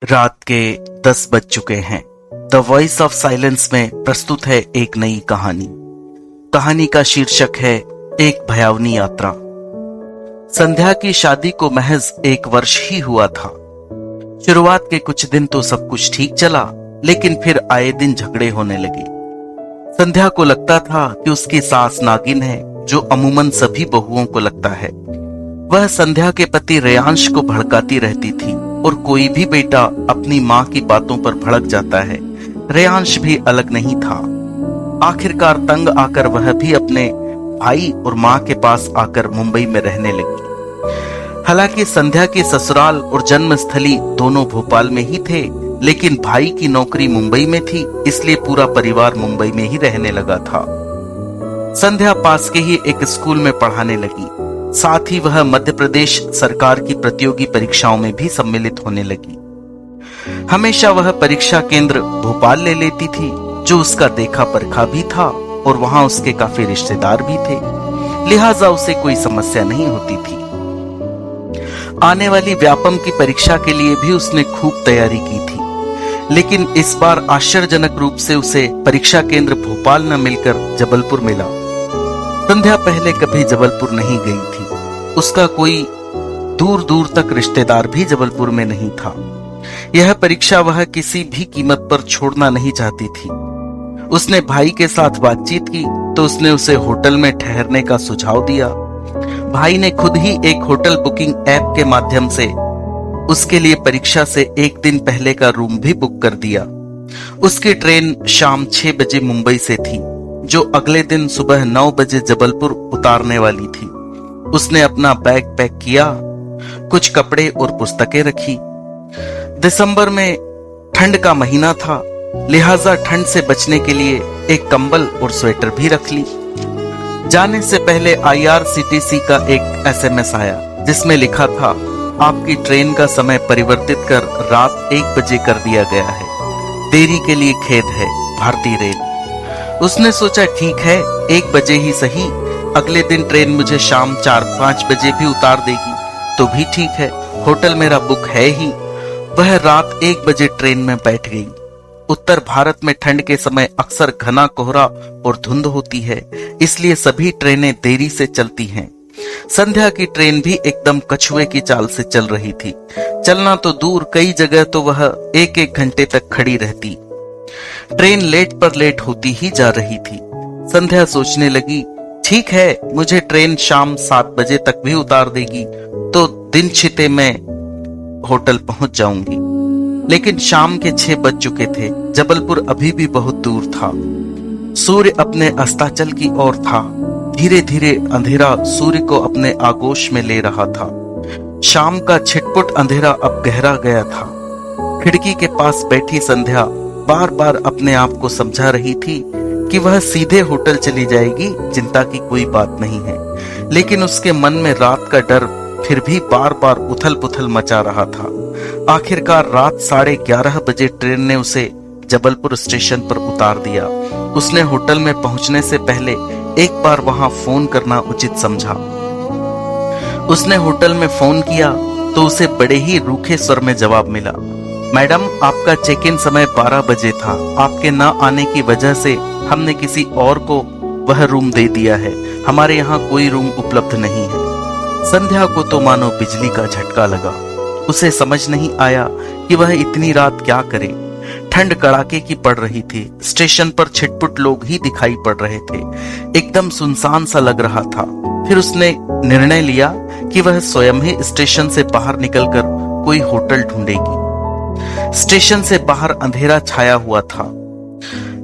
रात के 10 बज चुके हैं। द वॉइस ऑफ साइलेंस में प्रस्तुत है एक नई कहानी। कहानी का शीर्षक है एक भयावनी यात्रा। संध्या की शादी को महज 1 वर्ष ही हुआ था। शुरुआत के कुछ दिन तो सब कुछ ठीक चला, लेकिन फिर आए दिन झगड़े होने लगे। संध्या को लगता था कि उसकी सास नागिन है, जो अमूमन सभी बहुओं को लगता है। वह संध्या के पति रेयांश को भड़काती रहती थी, और कोई भी बेटा अपनी माँ की बातों पर भड़क जाता है। रेयांश भी अलग नहीं था। आखिरकार तंग आकर वह भी अपने भाई और माँ के पास आकर मुंबई में रहने लगी। हालांकि संध्या की ससुराल और जन्मस्थली दोनों भोपाल में ही थे, लेकिन भाई की नौकरी मुंबई में थी, इसलिए पूरा परिवार मुंबई में ही रहने लगा था। संध्या पास के ही एक स्कूल में पढ़ाने लगी। साथ ही वह मध्य प्रदेश सरकार की प्रतियोगी परीक्षाओं में भी सम्मिलित होने लगी। हमेशा वह परीक्षा केंद्र भोपाल ले लेती थी, जो उसका देखा परखा भी था, और वहां उसके काफी रिश्तेदार भी थे, लिहाजा उसे कोई समस्या नहीं होती थी। आने वाली व्यापम की परीक्षा के लिए भी उसने खूब तैयारी की थी, लेकिन इस बार आश्चर्यजनक रूप से उसे परीक्षा केंद्र भोपाल न मिलकर जबलपुर मिला। संध्या पहले कभी जबलपुर नहीं गई थी। उसका कोई दूर दूर तक रिश्तेदार भी जबलपुर में नहीं था। यह परीक्षा वह किसी भी कीमत पर छोड़ना नहीं चाहती थी। उसने भाई के साथ बातचीत की तो उसने उसे होटल में ठहरने का सुझाव दिया। भाई ने खुद ही एक होटल बुकिंग ऐप के माध्यम से उसके लिए परीक्षा से 1 दिन पहले का रूम भी बुक कर दिया। उसकी ट्रेन शाम 6 बजे मुंबई से थी, जो अगले दिन सुबह 9 बजे जबलपुर उतारने वाली थी। उसने अपना बैग पैक किया, कुछ कपड़े और पुस्तकें रखी। दिसंबर में ठंड का महीना था, लिहाजा ठंड से बचने के लिए एक कंबल और स्वेटर भी रख ली। जाने से पहले IRCTC का एक SMS आया, जिसमें लिखा था, आपकी ट्रेन का समय परिवर्तित कर रात 1 बजे कर दिया गया है। देरी के लिए खेद है, भारतीय रेल। उसने सोचा ठीक है, 1 बजे ही सही, अगले दिन ट्रेन मुझे शाम 4-5 बजे भी उतार देगी तो भी ठीक है, होटल मेरा बुक है ही। वह रात 1 बजे ट्रेन में बैठ गई। उत्तर भारत में ठंड के समय अक्सर घना कोहरा और धुंध होती है, इसलिए सभी ट्रेनें देरी से चलती हैं। संध्या की ट्रेन भी एकदम कछुए की चाल से चल रही थी। चलना तो दूर, कई जगह तो वह 1-1 घंटे तक खड़ी रहती। ट्रेन लेट पर लेट होती ही जा रही थी। संध्या सोचने लगी, ठीक है, मुझे ट्रेन शाम 7 बजे तक भी उतार देगी तो दिन छिते मैं होटल पहुंच जाऊंगी। लेकिन शाम के 6 बज चुके थे। जबलपुर अभी भी बहुत दूर था। सूर्य अपने अस्ताचल की ओर था। धीरे धीरे अंधेरा सूर्य को अपने आगोश में ले रहा था। शाम का छिटपुट अंधेरा अब गहरा गया था। खिड़की के पास बैठी संध्या बार बार अपने आप को समझा रही थी कि वह सीधे होटल चली जाएगी, चिंता की कोई बात नहीं है। लेकिन उसके मन में रात का डर फिर भी बार बार उथल पुथल मचा रहा था। आखिरकार रात 11:30 बजे ट्रेन ने उसे जबलपुर स्टेशन पर उतार दिया। उसने होटल में पहुंचने से पहले एक बार वहां फोन करना उचित समझा। उसने होटल में फोन किया तो उसे बड़े ही रूखे स्वर में जवाब मिला, मैडम, आपका चेक इन समय 12 बजे था। आपके न आने की वजह से हमने किसी और को वह रूम दे दिया है। हमारे यहाँ कोई रूम उपलब्ध नहीं है। संध्या को तो मानो बिजली का झटका लगा। उसे समझ नहीं आया कि वह इतनी रात क्या करे। ठंड कड़ाके की पड़ रही थी। स्टेशन पर छिटपुट लोग ही दिखाई पड़ रहे थे। एकदम सुनसान सा लग रहा था। फिर उसने निर्णय लिया कि वह स्वयं ही स्टेशन से बाहर निकलकर कोई होटल ढूंढेगी। स्टेशन से बाहर अंधेरा छाया हुआ था,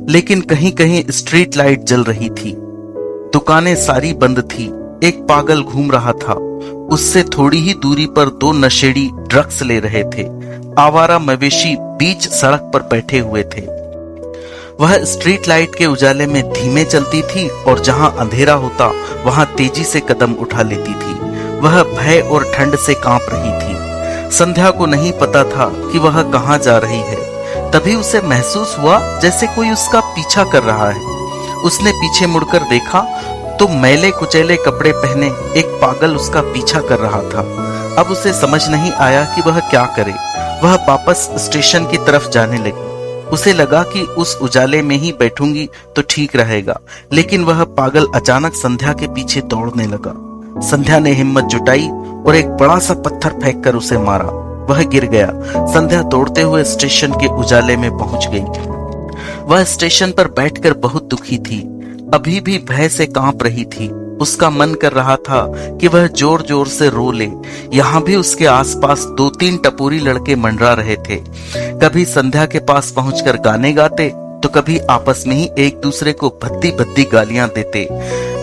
लेकिन कहीं कहीं स्ट्रीट लाइट जल रही थी। दुकानें सारी बंद थी। एक पागल घूम रहा था। उससे थोड़ी ही दूरी पर 2 नशेड़ी ड्रग्स ले रहे थे। आवारा मवेशी बीच सड़क पर बैठे हुए थे। वह स्ट्रीट लाइट के उजाले में धीमे चलती थी, और जहां अंधेरा होता वहां तेजी से कदम उठा लेती थी। वह भय और ठंड से कांप रही थी। संध्या को नहीं पता था कि वह कहां जा रही है। तभी उसे महसूस हुआ जैसे कोई उसका पीछा कर रहा है। उसने पीछे मुड़कर देखा तो मैले कुचैले कपड़े पहने एक पागल उसका पीछा कर रहा था। अब उसे समझ नहीं आया कि वह क्या करे। वह वापस स्टेशन की तरफ जाने लगी। उसे लगा कि उस उजाले में ही बैठूंगी तो ठीक रहेगा, लेकिन वह पागल अचानक संध्या के पीछे दौड़ने लगा। संध्या ने हिम्मत जुटाई और एक बड़ा सा पत्थर फेंककर उसे मारा। वह गिर गया। संध्या दौड़ते हुए स्टेशन के उजाले में पहुंच गई। वह स्टेशन पर बैठकर बहुत दुखी थी, अभी भी भय से कांप रही थी। उसका मन कर रहा था कि वह जोर जोर से रो ले। यहाँ भी उसके आसपास 2-3 टपोरी लड़के मंडरा रहे थे। कभी संध्या के पास पहुंचकर गाने गाते तो कभी आपस में ही एक दूसरे को भद्दी भद्दी गालियां देते।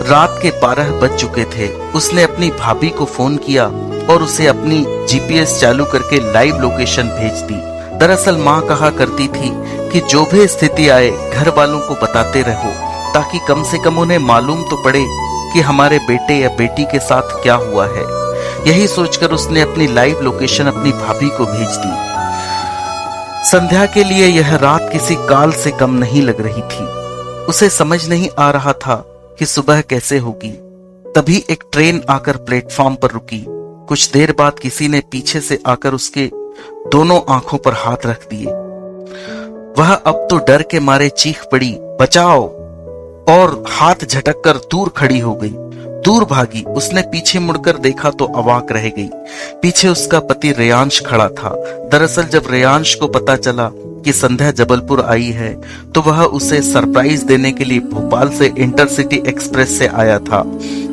रात के 12 बज चुके थे। उसने अपनी भाभी को फोन किया और उसे अपनी जीपीएस चालू करके लाइव लोकेशन भेज दी। दरअसल माँ कहा करती थी कि जो भी स्थिति आए घर वालों को बताते रहो, ताकि कम से कम उन्हें मालूम तो पड़े कि हमारे बेटे या बेटी के साथ क्या हुआ है। यही सोचकर उसने अपनी लाइव लोकेशन अपनी भाभी को भेज दी। संध्या के लिए यह रात किसी काल से कम नहीं लग रही थी। उसे समझ नहीं आ रहा था कि सुबह कैसे होगी। तभी एक ट्रेन आकर प्लेटफॉर्म पर रुकी। कुछ देर बाद किसी ने पीछे से आकर उसके दोनों आंखों पर हाथ रख दिए। वह अब तो डर के मारे चीख पड़ी, बचाओ, और हाथ झटककर दूर खड़ी हो गई। दूर भागी। उसने पीछे मुड़कर देखा तो अवाक रह गई। पीछे उसका पति रेयांश खड़ा था। दरअसल जब रेयांश को पता चला कि संध्या जबलपुर आई है तो वह उसे सरप्राइज देने के लिए भोपाल से इंटरसिटी एक्सप्रेस से आया था,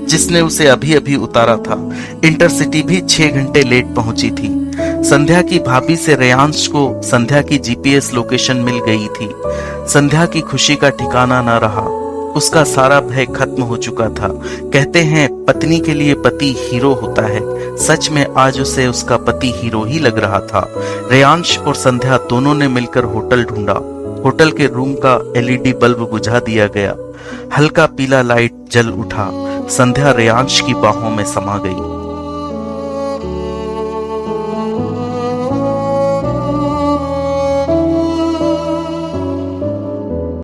जिसने उसे अभी अभी उतारा था। इंटरसिटी भी 6 घंटे लेट पहुंची थी। संध्या की भाभी से रेयांश को संध्या की जीपीएस लोकेशन मिल गई थी। संध्या की खुशी का ठिकाना न रहा। उसका सारा भय खत्म हो चुका था। कहते हैं पत्नी के लिए पति हीरो होता है। सच में आज उसे उसका पति हीरो ही लग रहा था। रेयांश और संध्या दोनों ने मिलकर होटल ढूंढा। होटल के रूम का एलईडी बल्ब बुझा दिया गया। हल्का पीला लाइट जल उठा। संध्या रेयांश की बाहों में समा गई।